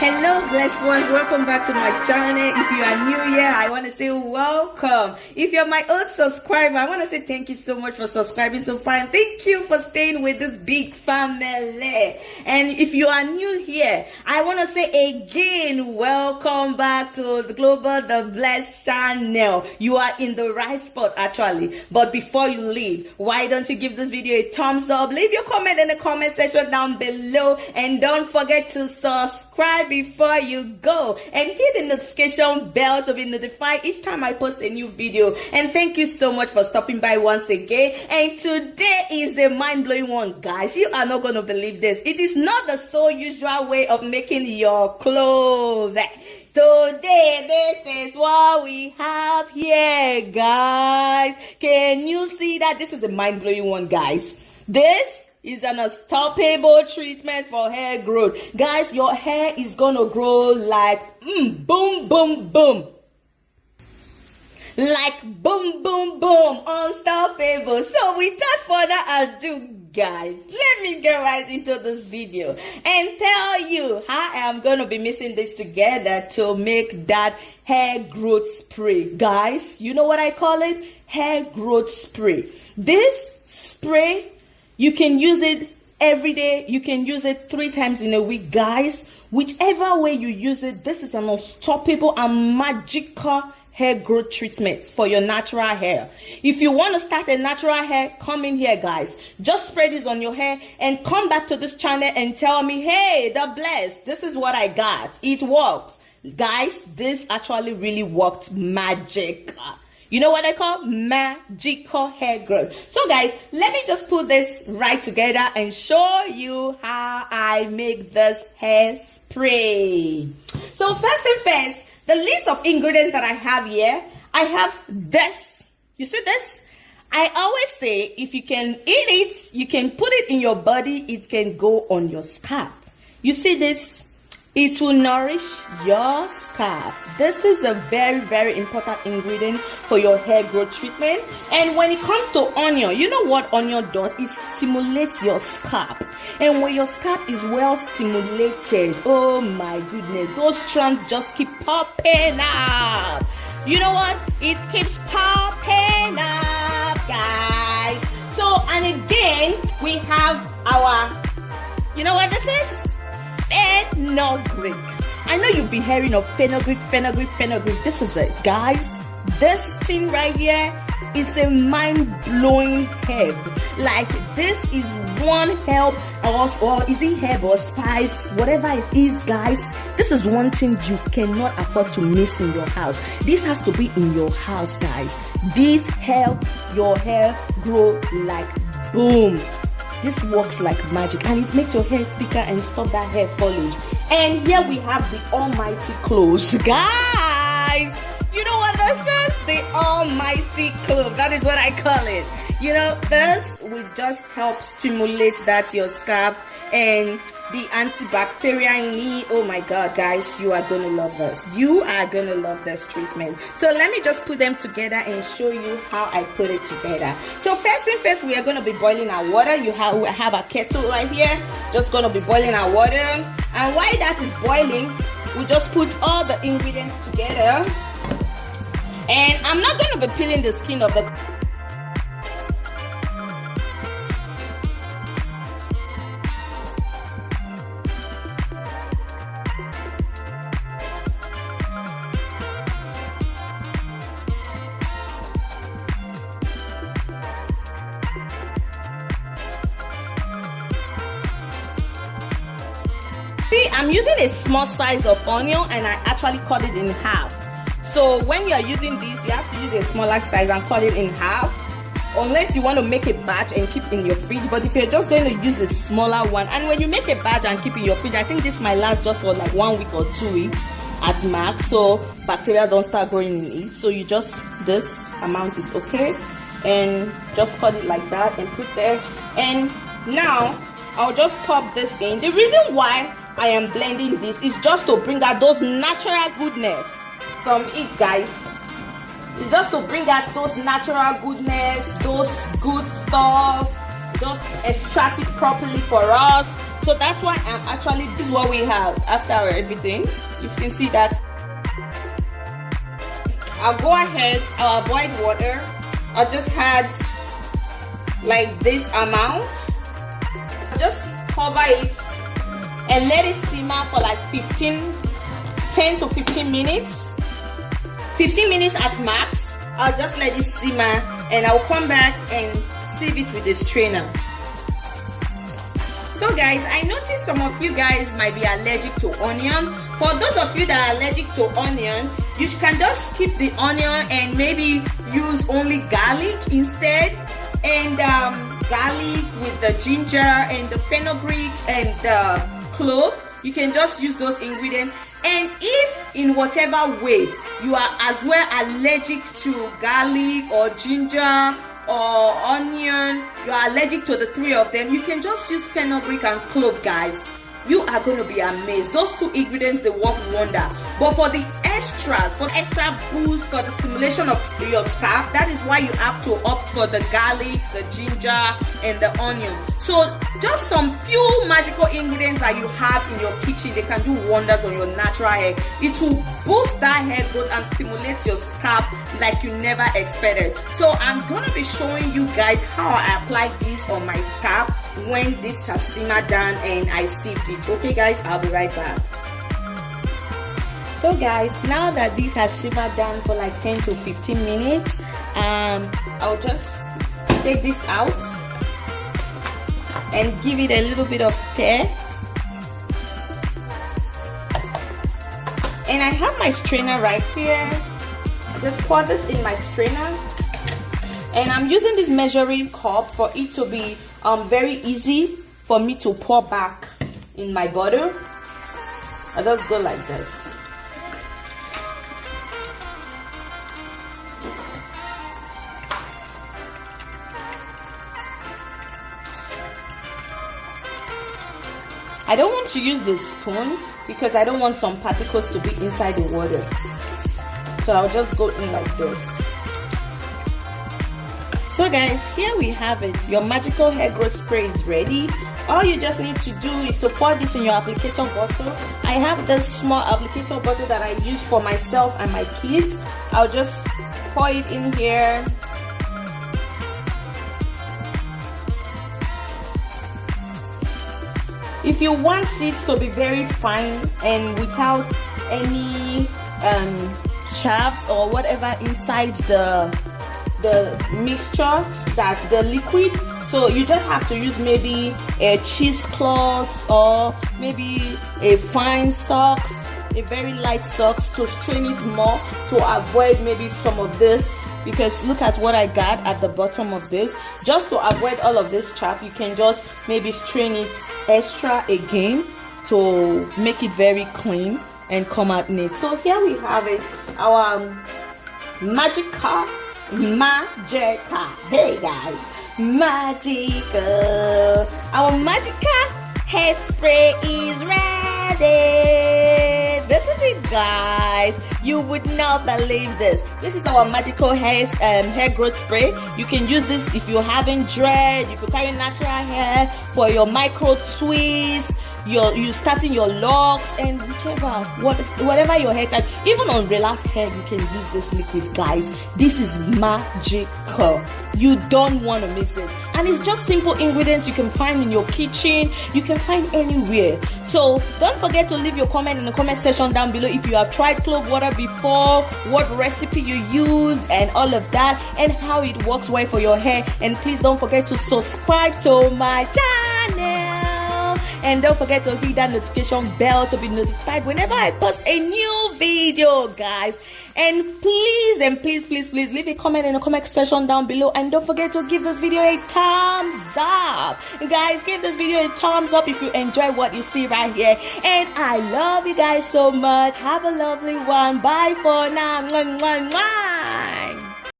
Hello blessed ones, welcome back to my channel. If you are new here, I want to say welcome. If you're my old subscriber, I want to say thank you so much for subscribing so far, and thank you for staying with this big family. And if you are new here, I want to say again, welcome back to the Global The Blessed channel. You are in the right spot actually. But before you leave, why don't you give this video a thumbs up, leave your comment in the comment section down below, and don't forget to subscribe before you go, and hit the notification bell to be notified each time I post a new video. And thank you so much for stopping by once again. And today is a mind-blowing one, guys. You are not going to believe this. It is not the so usual way of making your clothes. Today, this is what we have here, guys. Can you see that? This is a mind-blowing one, guys. This is an unstoppable treatment for hair growth. Guys, your hair is gonna grow like boom, boom, boom. Like boom, boom, boom. Unstoppable. So without further ado, guys, let me get right into this video and tell you how I am going to be mixing this together to make that hair growth spray. Guys, you know what I call it? Hair growth spray. This spray, you can use it every day. You can use it 3 times in a week, guys. Whichever way you use it, this is an unstoppable and magical hair growth treatment for your natural hair. If you want to start a natural hair, come in here, guys. Just spray this on your hair and come back to this channel and tell me, hey, the blessed, this is what I got. It works. Guys, this actually really worked magic. You know what I call magical hair growth. So guys, let me just put this right together and show you how I make this hair spray. So first thing first, the list of ingredients that I have here, I have this. You see this? I always say if you can eat it, you can put it in your body, it can go on your scalp. You see this? It will nourish your scalp. This is a very, very important ingredient for your hair growth treatment. And when it comes to onion, you know what onion does? It stimulates your scalp. And when your scalp is well stimulated, oh my goodness, those strands just keep popping up. You know what? It keeps popping up, guys. So, and again, we have our, you know what this is? Fenugreek. I know you've been hearing of fenugreek. This is it, guys. This thing right here, it's a mind-blowing herb. Like, this is one herb, or is it herb or spice, whatever it is, guys. This is one thing you cannot afford to miss in your house. This has to be in your house, guys. This help your hair grow like boom. This works like magic, and it makes your hair thicker and stop that hair foliage. And here we have the almighty cloves, guys. You know what this is? The almighty clove. That is what I call it. You know, this will just help stimulate that your scalp, and the antibacterial in it. Oh my god, guys, you are gonna love this. You are gonna love this treatment. So let me just put them together and show you how I put it together. So first thing first, we are gonna be boiling our water. We have a kettle right here, just gonna be boiling our water. And while that is boiling, we just put all the ingredients together. And I'm not gonna be peeling the skin of the I'm using a small size of onion, and I actually cut it in half. So when you are using this, you have to use a smaller size and cut it in half, unless you want to make a batch and keep in your fridge. But if you're just going to use a smaller one, and when you make a batch and keep in your fridge, I think this might last just for like 1 week or 2 weeks at max, so bacteria don't start growing in it. So you just, this amount is okay, and just cut it like that and put there. And now I'll just pop this in. The reason why I am blending this is just to bring out those natural goodness from it, guys. It's just to bring out those natural goodness, those good stuff, just extract it properly for us. So that's why I'm actually, this is what we have after everything. You can see that. I'll go ahead, I'll avoid water. I'll just add like this amount. Just cover it and let it simmer for like 10 to 15 minutes. 15 minutes at max. I'll just let it simmer and I'll come back and sieve it with a strainer. So guys, I noticed some of you guys might be allergic to onion. For those of you that are allergic to onion, you can just skip the onion and maybe use only garlic instead. And garlic with the ginger and the fenugreek and the clove. You can just use those ingredients. And if in whatever way you are as well allergic to garlic or ginger or onion, you are allergic to the three of them, you can just use fenugreek and clove, guys. You are going to be amazed. Those two ingredients, they work wonder. But for the extras, for extra boost, for the stimulation of your scalp, that is why you have to opt for the garlic, the ginger, and the onion. So just some few magical ingredients that you have in your kitchen, they can do wonders on your natural hair. It will boost that hair growth and stimulate your scalp like you never expected. So I'm going to be showing you guys how I apply this on my scalp when this has simmered down and I sieved it. Okay guys, I'll be right back. So guys, now that this has simmered down for like 10 to 15 minutes, I'll just take this out and give it a little bit of stir. And I have my strainer right here. Just pour this in my strainer. And I'm using this measuring cup for it to be very easy for me to pour back in my bottle. I just go like this. I don't want to use the spoon because I don't want some particles to be inside the water. So I'll just go in like this. So guys, here we have it. Your magical hair growth spray is ready. All you just need to do is to pour this in your applicator bottle. I have this small applicator bottle that I use for myself and my kids. I'll just pour it in here. If you want it to be very fine and without any chaffs or whatever inside the mixture, that the liquid, so you just have to use maybe a cheesecloth or maybe a fine socks, a very light socks to strain it more to avoid maybe some of this, because look at what I got at the bottom of this. Just to avoid all of this chaff, you can just maybe strain it extra again to make it very clean and come out neat. So here we have it, our magical, hey guys, magical, our magical hairspray is ready. This is it guys, you would not believe this. This is our magical hair growth spray. You can use this if you're having dread, if you're carrying natural hair, for your micro twist, you starting your locks, and whatever your hair type, even on relaxed hair, you can use this liquid guys. This is magical. You don't want to miss this, and it's just simple ingredients you can find in your kitchen, you can find anywhere. So don't forget to leave your comment in the comment section down below if you have tried clove water before, what recipe you use and all of that, and how it works well for your hair. And please don't forget to subscribe to my channel. And don't forget to hit that notification bell to be notified whenever I post a new video, guys. And please leave a comment in the comment section down below. And don't forget to give this video a thumbs up. Guys, give this video a thumbs up if you enjoy what you see right here. And I love you guys so much. Have a lovely one. Bye for now. Mwah, mwah, mwah.